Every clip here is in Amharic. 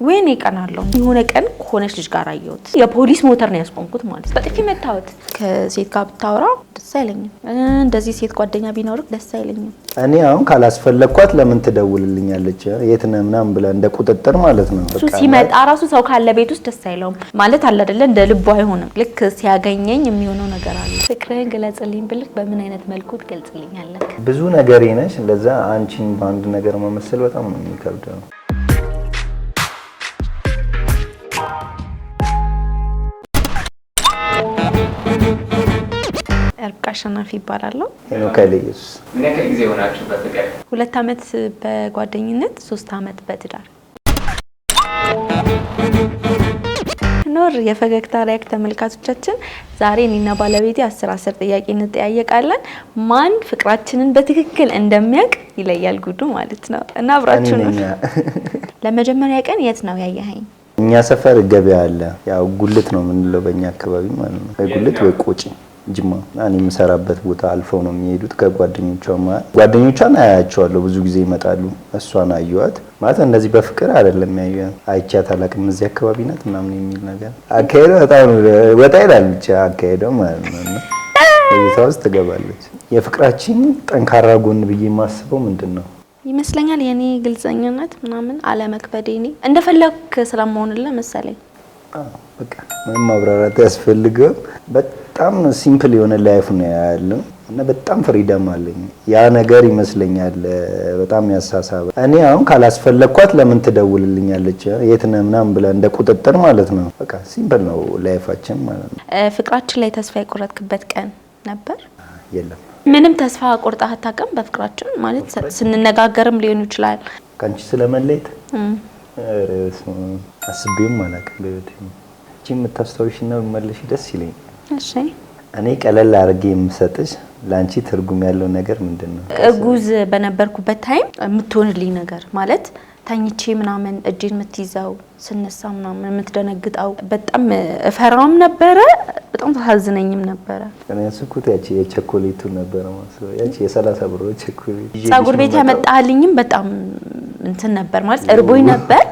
ወይኔ ቀናለው የሆነ ቀን ኮነሽ ልጅ ጋር አየሁት የፖሊስ ሞተር ነው ያስቆምኩት ማለት በጥፊ መታወት ከሴት ጋር ብታወራ ደስ አይለኝም እንደዚህ ሴት ጓደኛ ቢኖርክ ደስ አይለኝም እኔ አሁን ካላስፈለኳት ለምን ትደውልልኛለች የት ነህ ምናምን ብላ እንደ ቁጥጥር ማለት ነው እሱ ሲመጣ ራሱ ሰው ካለ ቤት ውስጥ ደስ አይለውም ማለት አለ አይደለ እንደ ልቡ አይሆንም ልክ ሲያገኘኝ የሚሆነው ነገር አለ ፍቅርን ግለጽልኝ ብልክ በምን አይነት መልኩ ትገልጽልኛለህ ብዙ ነገር ነሽ እንደዛ አንቺን በአንድ ነገር መመሰል በጣም ነው የሚከብደው አሸናፊ ይባላል ሄኖካሊስ ምን ያክል ጊዜ ሆናችሁ በፍቅር 2 አመት በጓደኝነት 3 አመት በትዳር ኖር የፈገግታ ሪያክት ተመልካቾቻችን ዛሬ እኔና ባለቤቴ 10 ጥያቄ እንጠያየቃለን ማን ፍቅራችንን በትክክል እንደሚያውቅ ይለያል ጉዱ ማለት ነው እና አብራችሁ ነው ለመጀመሪያ ቀን የት ነው ያያኸኝ እኛ ሰፈር ገበያ አለ ያው ጉልት ነው ምንለው በእኛ አካባቢ ማለት ነው ጉልት ወይ ቆጪ ጅማ እኔ የምሰራበት ቦታ አልፈው ነው የሚሄዱት ጓደኞቿን አያያቸዋለሁ ብዙ ጊዜ ይመጣሉ እሷን አዩዋት ማለት እንደዚህ በፍቅር አይደለም ያዩዋት አይቻት አላቅም እዚህ አካባቢ ናት ምናምን የሚል ነገር አካሄዱ በጣም ወጣ ይላል ብቻ አካሄዱ ማለት ነው እዚህ ትገባለች የፍቅራችን ጠንካራ ጎን ብዬ የማስበው ምንድነው ይመስለኛል የኔ ግልጸኝነት ምናምን አለመክበዴ እኔ እንደፈለክ ስለማሆንልህ መሰለኝ በቃ ምንም ማብራራት ያስፈልገው በጣም ሲምፕል የሆነ ላይፍ ነው ያለው እና በጣም ፍሪደም አለኝ ያ ነገር ይመስለኛል በጣም ያሳሳበ እኔ አሁን ካላስፈለኳት ለምን ትደውልልኛለች የት ነህ ምናምን ብላ እንደ ቁጥጥር ማለት ነው በቃ ሲምፕል ነው ላይፋችን ማለት ነው ፍቅራችን ላይ ተስፋ የቆረጥክበት ቀን ነበር የለም ምንም ተስፋ ቆርጠህ አታውቅም በፍቅራችን ማለት ስንነጋገርም ሊሆን ይችላል ካንቺ ስለመለየት አስቤም አላውቅም በህይወቴ እቺ የምታስታውሽና መመለሽ ደስ ይለኛል እሺ እኔ ቀለል አድርጌ የምሰጥሽ ላንቺ ትርጉም ያለው ነገር ምንድነው ጉዝ በነበርኩበት ታይም የምትሆንልኝ ነገር ማለት ታኝቼ ምናምን እጄን የምትይዘው ስነሳ ምናምን የምትደነግጣው በጣም እፈራውም ነበረ በጣም ተሐዝነኝም ነበረ እኔ ያስኩት ያቺ የቸኮሌቱ ነበር ማለት ነው ያቺ የ30 ብር ቸኮሌት ጸጉር ቤት ያመጣልኝም በጣም እንትን ነበር ማለት እርቦኝ ነበር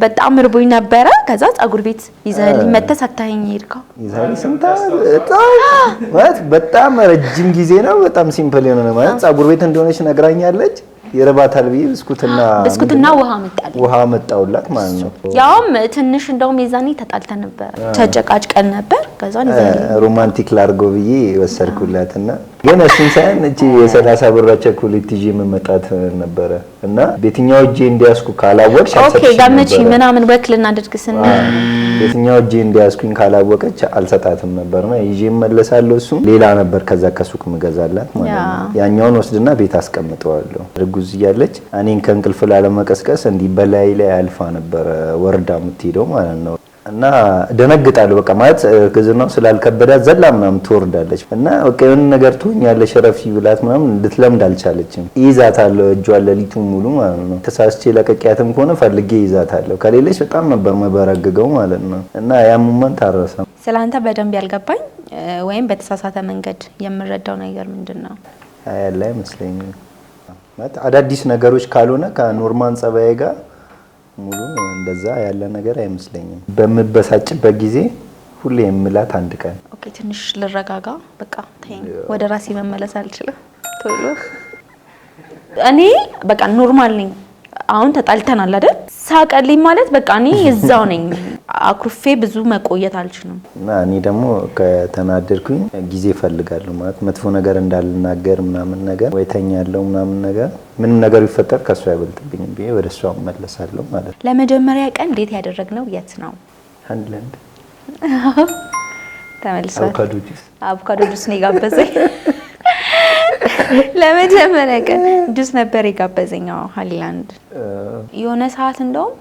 በጣም እርቦኝ ነበር ከዛ ጸጉር ቤት ይዘህልኝ መተህ ሰታኸኝ ሄድከው ይዘህልኝ ስንታ በጣም ረጅም ጊዜ ነው በጣም ሲምፕል የሆነ ነው ማለት ጸጉር ቤት እንደሆነች ነግራኛለች የረባታል ቢይ ብስኩትና ውሃ መጣውላት ማለት ነው ያውም ትንሽ እንደውም የዛኔ ተጣልተን ነበር ተጨቃጭቀን ነበር ከዛ ሮማንቲክ ላርጎ ብዬ ወሰርኩላትና ግን እሱን ሳይሆን እቺ የ30 ብር ቸኮሌት ይዤ መመጣት ነበር እና በየትኛው እጄ እንዲያስኩ ካላወቅሽ ኦኬ ጋመቺ ምናምን ወክልና ድርግስና በየትኛው እጄ እንዲያስኩኝ ካላወቀች አልሰጣትም ነበርና ይዤ መለሳለሁ እሱ ሌላ ነበር ከዛ ከሱቅ መገዛላት ማለት ነው ያኛውን ወስድና ቤት አስቀምጠዋለሁ ርጉዝ እያለች እኔን ከእንቅልፍ ላለመቀስቀስ እንዲ በላይ ላይ አልፋ ነበር ወርዳ የምትሄደው ማለት ነው እና ደነግጣለሁ በቃ ማለት ግዝናው ስላልከበዳት ዘላ ምናምን ትወርዳለች እና በቃ የሆነ ነገር ትሆኛለሽ ረፊ ብላት ምናምን ልትለምድ አልቻለችም ይዛታለሁ እጇን ለሊቱን ሙሉ ማለት ነው ተሳስቼ ለቀቂያትም ከሆነ ፈልጌ ይዛታለሁ ከሌለሽ በጣም ነበር መበረግገው ማለት ነው እና ያ ሞመንት አረሰም ስላንተ በደንብ ያልገባኝ ወይም በተሳሳተ መንገድ የምረዳው ነገር ምንድነው ያለ አይመስለኝም ማለት አዳዲስ ነገሮች ካልሆነ ከኖርማል ጸባዬ ጋር ሙሉ እንደዛ ያለ ነገር አይመስለኝም በመበሳጭበት ጊዜ ሁሌ የምላት አንድ ቀን ኦኬ ትንሽ ልረጋጋ በቃ ተይኝ ወደ ራሴ መመለስ አልችልም ቶሎ እኔ በቃ ኖርማል ነኝ አሁን ተጣልተናል አይደል ሳቀልኝ ማለት በቃ እኔ እዛው ነኝ አኩርፌ ብዙ መቆየት አልችልም እና እኔ ደግሞ ከተናደድኩኝ ጊዜ ፈልጋለሁ ማለት መጥፎ ነገር እንዳልናገር ምናምን ነገር ወይተኛለሁ ምናምን ነገር ምንም ነገር ይፈጠር ከሷ አይበልጥብኝም ብዬ ወደሷ መለሳለሁ ማለት ለመጀመሪያ ቀን ዴት ያደረግነው የት ነው ሃንድላንድ ተመልሰው አቮካዶ ጁስ ነው የጋበዘኝ ለመጀመሪያ ቀን ጁስ ነበር የጋበዘኛው ሃሊላንድ የሆነ ሰዓት እንደውም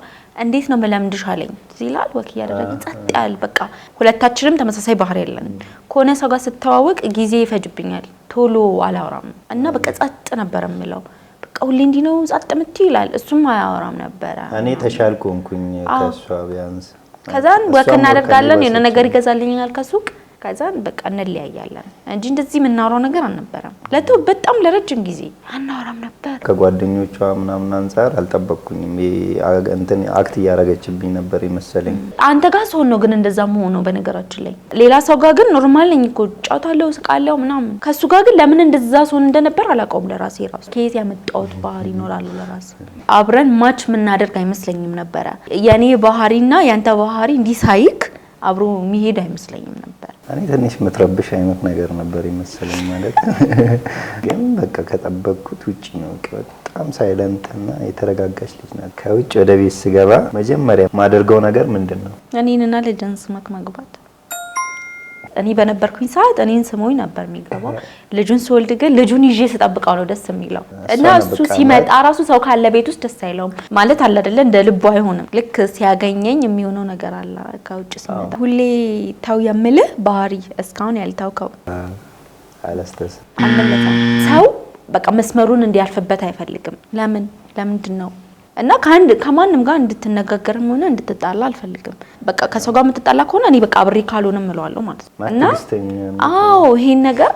እንዴት ነው መለምድሽ አለኝ ይላል ወክ ያደረገ ጸጥ ያለ በቃ ሁለታችንም ተመሳሳይ ባህሪ ያለን ኮነ ሰው ጋር ስተዋወቅ ጊዜ ይፈጅብኛል ቶሎ አላወራም እና በቃ ጸጥ ነበር የምለው በቃ ሁሌ እንዲ ነው ጸጥ ምት ይላል እሱም አያወራም ነበር እኔ ተሻልኩንኩኝ ከሷ ቢያንስ ከዛን ወክ እናደርጋለን የሆነ ነገር ይገዛልኛል ከሱቅ ከዛን በቃ እንለያያለን እንጂ እንደዚህ የምናወራው ነገር አልነበረም። በጣም ለረጅም ጊዜ አናወራም ነበር። ከጓደኞቿ ምናምን አንፃር አልጠበቅኩኝም። እንትን አክት እያደረገችብኝ ነበር ይመስለኝ። አንተ ጋር ሰው ነው ግን እንደዛ መሆኑ በነገራችን ላይ ሌላ ሰው ጋር ግን ኖርማል ነኝ እኮ ጫውታለሁ፣ ስቃለሁ ምናምን። ከሱ ጋር ግን ለምን እንደዛ ሰው እንደነበር አላውቀውም። ለራሴ ራሱ ከየት ያመጣሁት ባህሪ ይኖራል ለራሴ አብረን ማች ምናደርግ አይመስለኝም ነበር። የኔ ባህሪና ያንተ ባህሪ እንዲሳይክ አብሮ የሚሄድ አይመስለኝም ነበር። እኔ ትንሽ ምትረብሽ አይነት ነገር ነበር ይመስለኝ ማለት ግን በቃ ከጠበቅኩት ውጪ ነው። በጣም ሳይለንት እና የተረጋጋች ልጅ ናት። ከውጭ ወደ ቤት ስገባ መጀመሪያ ማደርገው ነገር ምንድነው? እኔንና ልጅን ስመክ መግባት። እኔ በነበርኩኝ ሰዓት እኔን ስሞኝ ነበር የሚገባው። ልጁን ስወልድ ግን ልጁን ይዤ ስጠብቀው ነው ደስ የሚለው እና እሱ ሲመጣ ራሱ ሰው ካለ ቤት ውስጥ ደስ አይለውም ማለት አለ አይደለ? እንደ ልቡ አይሆንም። ልክ ሲያገኘኝ የሚሆነው ነገር አለ። ከውጭ ሲመጣ ሁሌ ታው የምልህ ባህሪ እስካሁን ያልታውከው አላስተስ አልመለሰም። ሰው በቃ መስመሩን እንዲያልፍበት አይፈልግም። ለምንድን ነው? እና ከማንም ጋር እንድትነጋገርም ሆነ እንድትጣላ አልፈልግም። በቃ ከሰው ጋር የምትጣላ ከሆነ እኔ በቃ አብሬ ካልሆነም እለዋለሁ ማለት ነው። እና አዎ ይሄን ነገር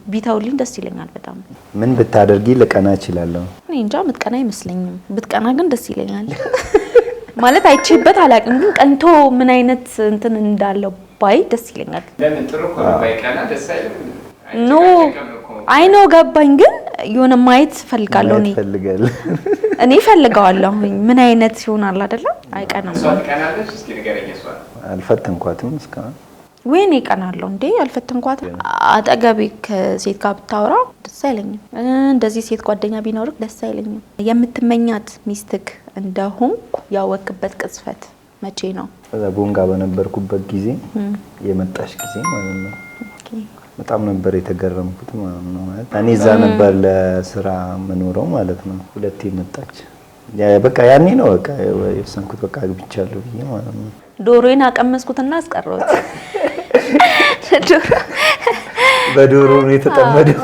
ቢተውልኝ ደስ ይለኛል በጣም። ምን ብታደርጊ ልቀና እችላለሁ? እኔ እንጃ ምትቀና አይመስለኝም። ብትቀና ግን ደስ ይለኛል ማለት አይቼበት አላውቅም፣ ግን ቀንቶ ምን አይነት እንትን እንዳለው ባይ ደስ ይለኛል። ለምን ጥሩ እኮ ባይቀና ደስ አይልም? ኖ አይ ኖ ገባኝ፣ ግን የሆነ ማየት ፈልጋለሁ እኔ ፈልጋለሁ ምን አይነት ይሆናል አይደለ? አይቀናም። እሷ ትቀናለች? እስኪ ንገረኝ። እሷ አልፈተንኳትም እስካሁን። ወይኔ እቀናለሁ እንዴ? አልፈተንኳትም። አጠገቤ ከሴት ጋር ብታወራ ደስ አይለኝም። እንደዚህ ሴት ጓደኛ ቢኖርክ ደስ አይለኝም። የምትመኛት ሚስትክ እንደሆንኩ ያወቅበት ቅጽበት መቼ ነው? ቦንጋ በነበርኩበት ጊዜ የመጣሽ ጊዜ ማለት ነው። በጣም ነበር የተገረምኩት ማለት ነው። እኔ እዛ ነበር ለስራ መኖረው ማለት ነው። ሁለቴ መጣች። በቃ ያኔ ነው በቃ የወሰንኩት በቃ አግብቻለሁ ብዬ ማለት ነው። ዶሮዬን አቀመስኩትና አስቀረሁት። በዶሮ ነው የተጠመደው።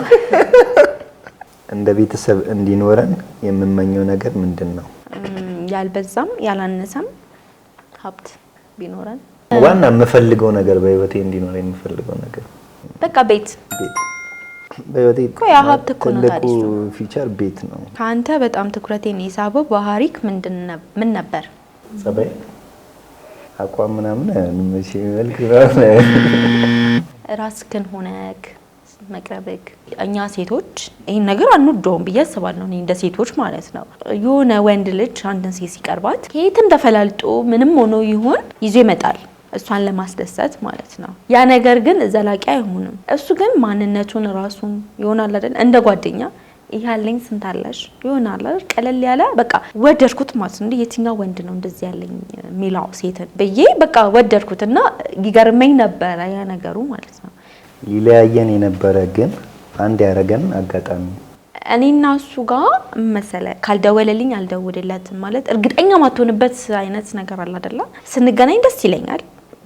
እንደ ቤተሰብ እንዲኖረን የምመኘው ነገር ምንድነው? ያልበዛም ያላነሰም ሀብት ቢኖረን። ዋና የምፈልገው ነገር በህይወቴ እንዲኖረኝ የምፈልገው ነገር በቃ ቤት በህይወቴ እኮ ያ ሀብት እኮ ነው። ታዲያ ፊቸር ቤት ነው። ካንተ በጣም ትኩረቴን የሳበው ባህሪክ ምን ነበር? ጸባይ፣ አቋም ምናምን ምንሽ መልክ ራስክን ሆነክ መቅረብክ። እኛ ሴቶች ይሄን ነገር አንወደውም ብዬ አስባለሁ። እኔ እንደ ሴቶች ማለት ነው። የሆነ ወንድ ልጅ አንድን ሴት ሲቀርባት ከየትም ተፈላልጦ ምንም ሆኖ ይሁን ይዞ ይመጣል እሷን ለማስደሰት ማለት ነው። ያ ነገር ግን ዘላቂ አይሆንም። እሱ ግን ማንነቱን ራሱን ይሆናል አይደል? እንደ ጓደኛ ይያለኝ ስንት አለሽ ይሆናል አይደል? ቀለል ያለ በቃ ወደድኩት ማለት ነው። የትኛው ወንድ ነው እንደዚህ ያለኝ ሚላው ሴትን ብዬ በቃ ወደድኩትና ይገርመኝ ነበር ያ ነገሩ ማለት ነው። ሊለያየን የነበረ ግን አንድ ያረገን አጋጣሚ እኔና እሱ ጋር መሰለ ካልደወለልኝ አልደውልለትም ማለት እርግጠኛ ማትሆንበት አይነት ነገር አለ አይደል? ስንገናኝ ደስ ይለኛል።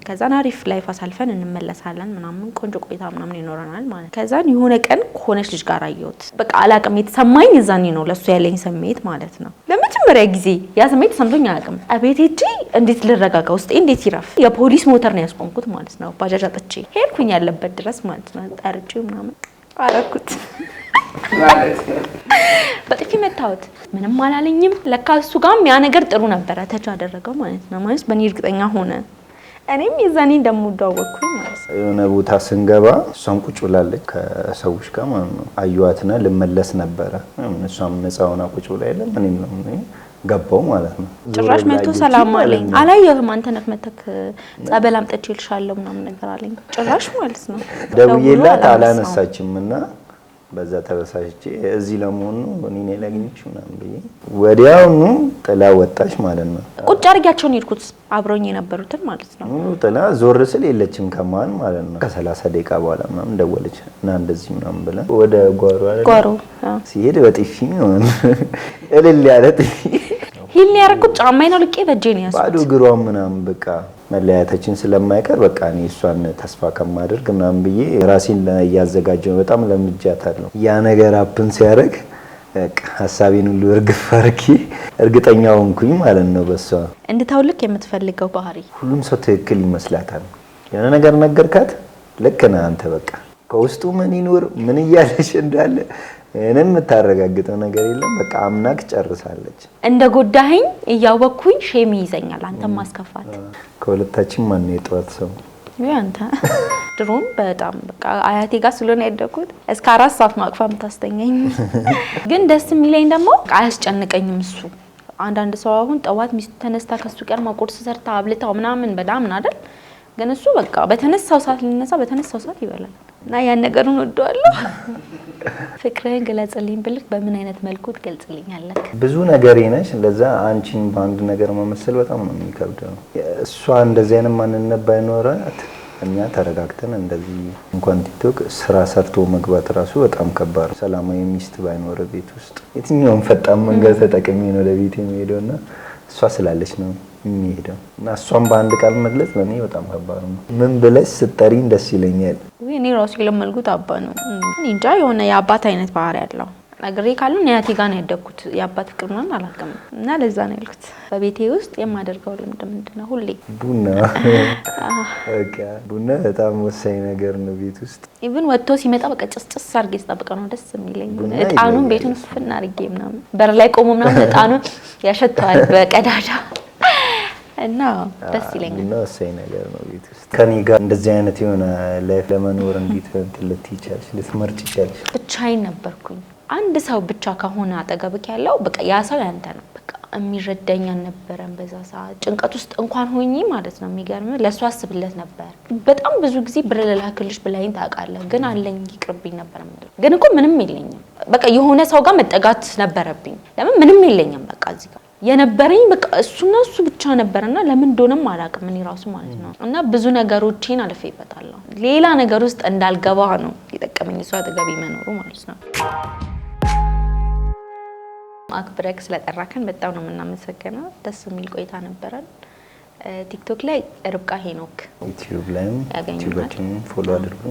ከዛን አሪፍ ላይፍ አሳልፈን እንመለሳለን ምናምን ቆንጆ ቆይታ ምናምን ይኖረናል ማለት። ከዛን የሆነ ቀን ከሆነች ልጅ ጋር አየሁት። በቃ አላቅም የተሰማኝ እዛኔ ነው ለሱ ያለኝ ስሜት ማለት ነው። ለመጀመሪያ ጊዜ ያ ስሜት ሰምቶኝ አያውቅም። አቤት ሄጄ እንዴት ልረጋጋ ውስጥ እንዴት ይረፍ። የፖሊስ ሞተር ነው ያስቆምኩት ማለት ነው። ባጃጅ አጥቼ ሄድኩኝ ያለበት ድረስ ማለት ነው። ጠርጬው ምናምን አረኩት ማለት በጥፊ መታወት ምንም አላለኝም። ለካ እሱ ጋርም ያ ነገር ጥሩ ነበረ ተቻ አደረገው ማለት ነው። ማለት በእኔ እርግጠኛ ሆነ። እኔም የዛኔ እንደምወደውኩኝ ማለት ነው። የሆነ ቦታ ስንገባ እሷም ቁጭ ብላለች ከሰዎች ጋር ማለት ነው። አዩዋትና ልመለስ ነበረ። እሷም ነፃ ሆና ቁጭ ብላ የለም እኔም ነው ገባው ማለት ነው። ጭራሽ መቶ ሰላም አለኝ። አላየህም አንተ ነህ መተክ ጸበል አምጥቼልሻለሁ ምናምን ነገር አለኝ ጭራሽ ማለት ነው። ደውዬላት አላነሳችምና በዛ ተበሳጭቼ እዚህ ለመሆኑ እኔ ላግኝሽ ምናምን ብዬ ወዲያውኑ ጥላ ወጣች ማለት ነው። ቁጭ አድርጊያቸው ነው የሄድኩት አብሮኝ የነበሩትን ማለት ነው። ጥላ ዞር ስል የለችም ከማን ማለት ነው። ከ30 ደቂቃ በኋላ ምናምን ደወለች እና እንደዚህ ምናምን ብለን ወደ ጓሮ ሲሄድ በጥፊ ነው እልል ያለ ጥፊ ሂል ያረኩት ጫማዬን አውልቄ በእጄ ነው ያስኩት። ባዶ እግሯን ምናምን በቃ መለያየታችን ስለማይቀር በቃ እኔ እሷን ተስፋ ከማደርግ ምናምን ብዬ ራሴን እያዘጋጀው በጣም ለምጃታለሁ። ያ ነገር አፕን ሲያደርግ በቃ ሐሳቤን ሁሉ እርግፍ አድርጌ እርግጠኛ ሆንኩኝ ማለት ነው። በሷ እንድታውልክ የምትፈልገው ባህሪ ሁሉም ሰው ትክክል ይመስላታል። የሆነ ነገር ነገርካት ልክ ነህ አንተ። በቃ ከውስጡ ምን ይኖር ምን እያለሽ እንዳለ ምንም የምታረጋግጠው ነገር የለም። በቃ አምናክ ጨርሳለች። እንደ ጎዳኸኝ እያወቅኩኝ ሼም ይይዘኛል አንተም ማስከፋት። ከሁለታችን ማን ነው የጠዋት ሰው? አንተ። ድሮም በጣም በቃ አያቴ ጋር ስለሆነ ያደኩት እስከ 4 ሰዓት ነው አቅፋ የምታስተኛኝ። ግን ደስ የሚለኝ ደግሞ አያስጨንቀኝም እሱ። አንዳንድ ሰው አሁን ጠዋት ሚስቱ ተነስታ ከሱ ቀድማ ቁርስ ሰርታ አብልታው ምናምን በጣም አይደል? ግን እሱ በቃ በተነሳው ሰዓት ሊነሳ በተነሳው ሰዓት ይበላል። እና ያን ነገሩን ወደዋለሁ። ፍቅርህን ግለጽልኝ ብልክ በምን አይነት መልኩ ትገልጽልኛለህ? ብዙ ነገር ነሽ። ለዛ አንቺን በአንድ ነገር መመሰል በጣም ነው የሚከብደው። እሷ እንደዚህ አይነት ማንነት ባይኖራት እኛ ተረጋግተን እንደዚህ እንኳን ቲክቶክ ስራ ሰርቶ መግባት ራሱ በጣም ከባድ። ሰላማዊ ሚስት ባይኖር ቤት ውስጥ የትኛውም ፈጣን መንገድ ተጠቅሜ ነው ወደ ቤት የሚሄደውና እሷ ስላለች ነው የሚሄደው እና እሷን በአንድ ቃል መግለጽ ለኔ በጣም ከባድ ነው። ምን ብለሽ ስትጠሪኝ ደስ ይለኛል? እኔ ራሱ የለመልኩት አባ ነው። እኔ እንጃ የሆነ የአባት አይነት ባህሪ ያለው ነግሬ ካሉ አያቴ ጋር ነው ያደግኩት። የአባት ፍቅር ምናምን አላውቅም እና ለዛ ነው ያልኩት። በቤቴ ውስጥ የማደርገው ልምድ ምንድነው? ሁሌ ቡና። በቃ ቡና በጣም ወሳኝ ነገር ነው ቤት ውስጥ። ኢቭን ወጥቶ ሲመጣ በቃ ጭስ አድርጌ ስጠብቀው ነው ደስ የሚለኝ። እጣኑን ቤቱን ፍና አድርጌ ምናምን በር ላይ ቆሞ ምናምን እጣኑን ያሸተዋል በቀዳዳ እና ደስ ይለኛል። ቡና ወሳኝ ነገር ነው ቤት ውስጥ። ከኔ ጋር እንደዚህ አይነት የሆነ ላይፍ ለመኖር እንዴት ልትይቻለሽ? ልትመርጭ ይቻለሽ? ብቻዬን ነበርኩኝ። አንድ ሰው ብቻ ከሆነ አጠገብክ ያለው በቃ ያ ሰው ያንተ ነው። በቃ የሚረዳኝ አልነበረም በዛ ሰዓት። ጭንቀት ውስጥ እንኳን ሆኜ ማለት ነው የሚገርም ለሱ አስብለት ነበር። በጣም ብዙ ጊዜ ብር ልላክልሽ ብላኝ ታውቃለህ፣ ግን አለኝ ይቅርብኝ ነበር ማለት ነው። ግን እኮ ምንም የለኝም። በቃ የሆነ ሰው ጋር መጠጋት ነበረብኝ። ለምን ምንም የለኝም። በቃ እዚህ ጋር የነበረኝ በቃ እሱና እሱ ብቻ ነበርና ለምን እንደሆነም አላውቅም እኔ ራሱ ማለት ነው። እና ብዙ ነገሮችን አልፌበታለሁ። ሌላ ነገር ውስጥ እንዳልገባ ነው የጠቀመኝ እሱ አጠገቤ መኖሩ ማለት ነው። አክብረክ ስለጠራከን በጣም ነው የምናመሰግነው። ደስ የሚል ቆይታ ነበረን። ቲክቶክ ላይ ርብቃ ሄኖክ፣ ዩቲዩብ ላይም ዩቲዩባችንን ፎሎ አድርጉ።